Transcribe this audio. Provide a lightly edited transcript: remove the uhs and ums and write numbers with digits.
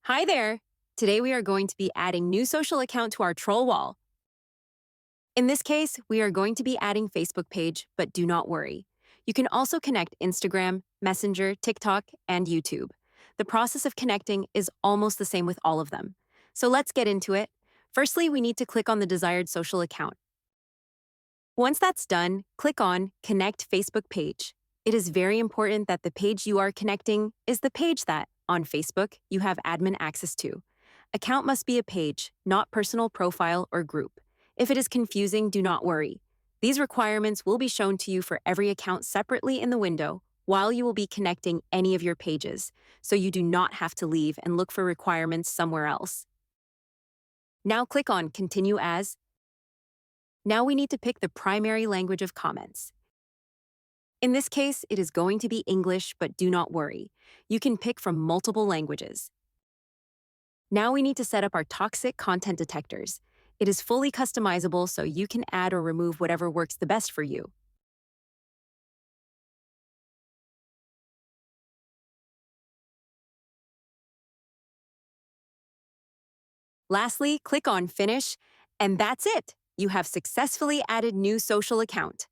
Hi there! Today we are going to be adding new social account to our troll wall. In this case, we are going to be adding Facebook page, but do not worry. You can also connect Instagram, Messenger, TikTok, and YouTube. The process of connecting is almost the same with all of them. So let's get into it. Firstly, we need to click on the desired social account. Once that's done, click on Connect Facebook page. It is very important that the page you are connecting is the page that, on Facebook, you have admin access to. Account must be a page, not personal profile or group. If it is confusing, do not worry. These requirements will be shown to you for every account separately in the window while you will be connecting any of your pages, so you do not have to leave and look for requirements somewhere else. Now click on Continue As. Now we need to pick the primary language of comments. In this case, it is going to be English, but do not worry. You can pick from multiple languages. Now we need to set up our toxic content detectors. It is fully customizable, so you can add or remove whatever works the best for you. Lastly, click on Finish, and that's it. You have successfully added new social account.